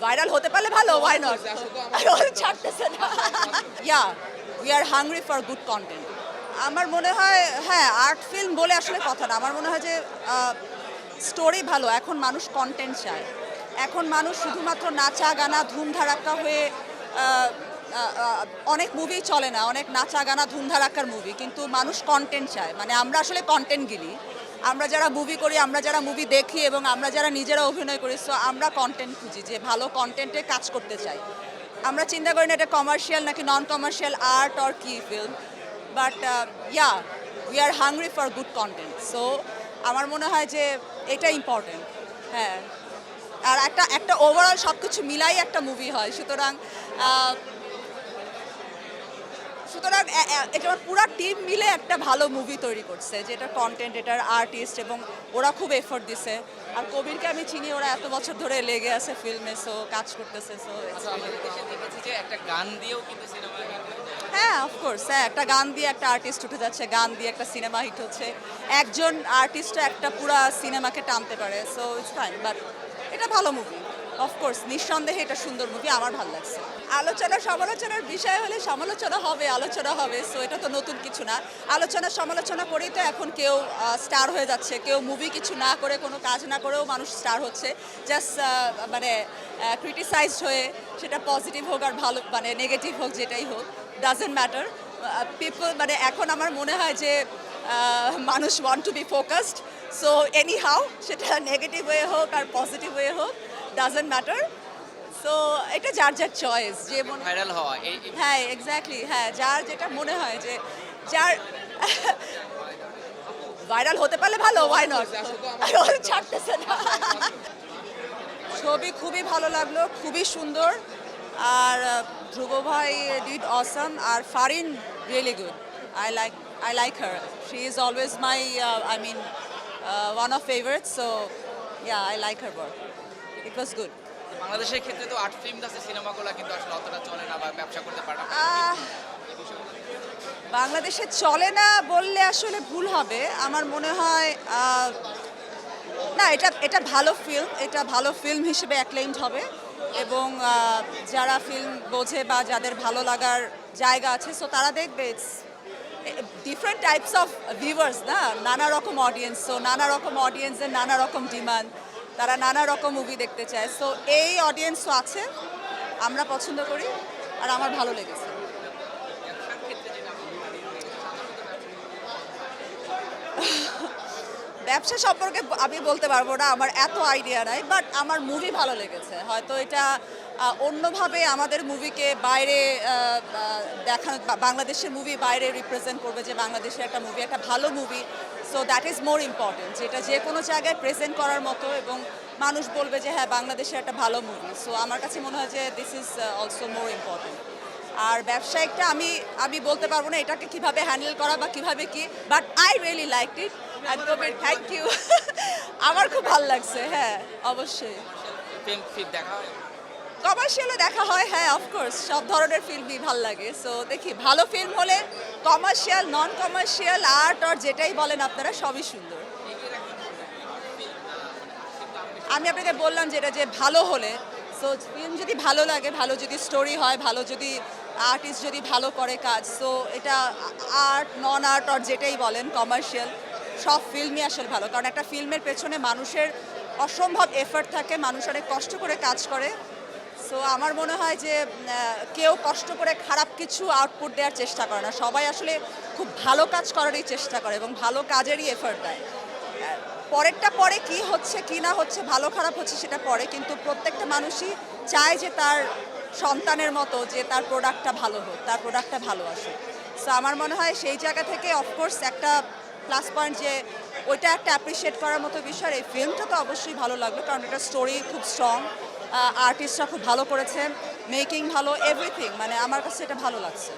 Viral হতে পারলে ভালো, ওয়াই নট, ছাড়তেছে না। Yeah, we are hungry for good content. আমার মনে হয় হ্যাঁ, আর্ট ফিল্ম বলে আসলে কথা না, আমার মনে হয় যে স্টোরি ভালো, এখন মানুষ কন্টেন্ট চায়। এখন মানুষ শুধুমাত্র নাচা গানা ধুমধারাক্কা হয়ে অনেক মুভি চলে না, অনেক নাচা গানা ধুমধারাক্কার মুভি, কিন্তু মানুষ কন্টেন্ট চায়। মানে আমরা আসলে কন্টেন্ট গিলি, আমরা যারা মুভি করি, আমরা যারা মুভি দেখি এবং আমরা যারা নিজেরা অভিনয় করি, সো আমরা কন্টেন্ট খুঁজি, যে ভালো কন্টেন্টে কাজ করতে চাই। আমরা চিন্তা করি না এটা কমার্শিয়াল নাকি নন কমার্শিয়াল, আর্ট অর কি film, but yeah, we are hungry for good content. So আমার মনে হয় যে এটা ইম্পর্টেন্ট। হ্যাঁ, আর একটা ওভারঅল সব কিছু মিলাই একটা মুভি হয়, সুতরাং সুতরাং এটা পুরো টিম মিলে একটা ভালো মুভি তৈরি করছে, যেটা কন্টেন্ট, এটার আর্টিস্ট, এবং ওরা খুব এফোর্ট দিছে। আর কবিরকে আমি চিনি, ওরা এত বছর ধরে লেগে আছে ফিল্মে, সো কাজ করতেছে। সো দেখেছি যে একটা গান দিয়েও কিন্তু সিনেমা হ্যাঁ, অফকোর্স, হ্যাঁ, একটা গান দিয়ে একটা আর্টিস্ট উঠে যাচ্ছে, গান দিয়ে একটা সিনেমা হিট হচ্ছে। একজন আর্টিস্টও একটা পুরা সিনেমাকে টানতে পারে, সো ইটস ফাইন। বাট এটা ভালো মুভি, অফকোর্স, নিঃসন্দেহে এটা সুন্দর মুভি, আমার ভালো লাগছে। আলোচনা সমালোচনার বিষয় হলে সমালোচনা হবে, আলোচনা হবে, সো এটা তো নতুন কিছু না। আলোচনা সমালোচনা করেই তো এখন কেউ স্টার হয়ে যাচ্ছে, কেউ মুভি কিছু না করে, কোনো কাজ না করেও মানুষ স্টার হচ্ছে, জাস্ট মানে ক্রিটিসাইজড হয়ে, সেটা পজিটিভ হোক আর ভালো মানে নেগেটিভ হোক, যেটাই হোক, ডাজেন্ট ম্যাটার। পিপল মানে এখন আমার মনে হয় যে মানুষ want to B focused, so any how, সেটা নেগেটিভ ওয়ে হোক আর পজিটিভ ওয়ে হোক, ডাজেন্ট ম্যাটার। সো এটা যার যার চয়েস, যে ভাইরাল হওয়া হ্যাঁ, এক্স্যাক্টলি, হ্যাঁ, যার যেটা মনে হয় যে যার ভাইরাল হতে পারলে ভালো, ওয়াই নট, ছাড়তেছে না। ছবি খুবই ভালো লাগলো, খুবই সুন্দর। আর ধ্রুব ভাই ডিড অসাম, আর Farin really good. I like her, she is always my one of favourite, so yeah, I like her work, it was good. বাংলাদেশের ক্ষেত্রে তো আর্ট ফিল্ম আছে, সিনেমাগুলো কিন্তু আসলে অতটা চলে না বা ব্যবসা করতে পারে না। বাংলাদেশে চলে না বললে আসলে ভুল হবে। আমার মনে হয় না, এটা ভালো ফিল্ম, এটা ভালো ফিল্ম হিসেবে অ্যাক্লেইমড হবে, এবং যারা ফিল্ম বোঝে বা যাদের ভালো লাগার জায়গা আছে, সো তারা দেখবে। ডিফারেন্ট টাইপস অফ ভিউয়ার্স না, নানা রকম অডিয়েন্স, সো নানা রকম অডিয়েন্সের নানা রকম ডিমান্ড, তারা নানা রকম মুভি দেখতে চায়, সো এই অডিয়েন্সও আছে, আমরা পছন্দ করি, আর আমার ভালো লেগেছে। ব্যবসা সম্পর্কে আমি বলতে পারবো না, আমার এত আইডিয়া নাই, বাট আমার মুভি ভালো লেগেছে। হয়তো এটা অন্যভাবে আমাদের মুভিকে বাইরে দেখানো, বাংলাদেশের মুভি বাইরে রিপ্রেজেন্ট করবে, যে বাংলাদেশের একটা মুভি একটা ভালো movie, so that is more important, যেটা যে কোনো জায়গায় প্রেজেন্ট করার মতো, এবং মানুষ বলবে যে হ্যাঁ, বাংলাদেশের একটা ভালো মুভি। সো আমার কাছে মনে হয় যে this is also more important. আর ব্যবসায়িকটা আমি বলতে পারবো না এটাকে কিভাবে হ্যান্ডেল করা বা কিভাবে কি, but I really like it. Thank you. আমার খুব ভালো লাগছে, হ্যাঁ, অবশ্যই। ফিল্ম দেখা হয়, কমার্শিয়ালও দেখা হয়, হ্যাঁ, অফকোর্স, সব ধরনের ফিল্মই ভালো লাগে। সো দেখি, ভালো ফিল্ম হলে commercial, non commercial, art or যেটাই বলেন আপনারা, সবই সুন্দর। আমি আপনাকে বললাম যেটা, যে ভালো হলে, সো ফিল্ম যদি ভালো লাগে, ভালো যদি স্টোরি হয়, ভালো যদি আর্টিস্ট যদি ভালো করে কাজ, সো এটা আর্ট, নন আর্ট অর যেটাই বলেন, কমার্শিয়াল, সব ফিল্মই আসলে ভালো। কারণ একটা ফিল্মের পেছনে মানুষের অসম্ভব এফর্ট থাকে, মানুষ অনেক কষ্ট করে কাজ করে। সো আমার মনে হয় যে কেউ কষ্ট করে খারাপ কিছু আউটপুট দেওয়ার চেষ্টা করে না, সবাই আসলে খুব ভালো কাজ করারই চেষ্টা করে এবং ভালো কাজেরই এফর্ট দেয়। পরেরটা পরে কি হচ্ছে কি না হচ্ছে, ভালো খারাপ হচ্ছে সেটা পরে, কিন্তু প্রত্যেকটা মানুষই চায় যে তার সন্তানের মতো যে তার প্রোডাক্টটা ভালো হোক, তার প্রোডাক্টটা ভালো আসুক। সো আমার মনে হয় সেই জায়গা থেকে অফকোর্স একটা প্লাস পয়েন্ট, যে ওইটা একটা অ্যাপ্রিসিয়েট করার মতো বিষয়। এই ফিল্মটা তো অবশ্যই ভালো লাগলো, কারণ এটা স্টোরি খুব স্ট্রং, আর্টিস্টরা খুব ভালো করেছে, মেকিং ভালো, এভরিথিং, মানে আমার কাছে এটা ভালো লাগছে।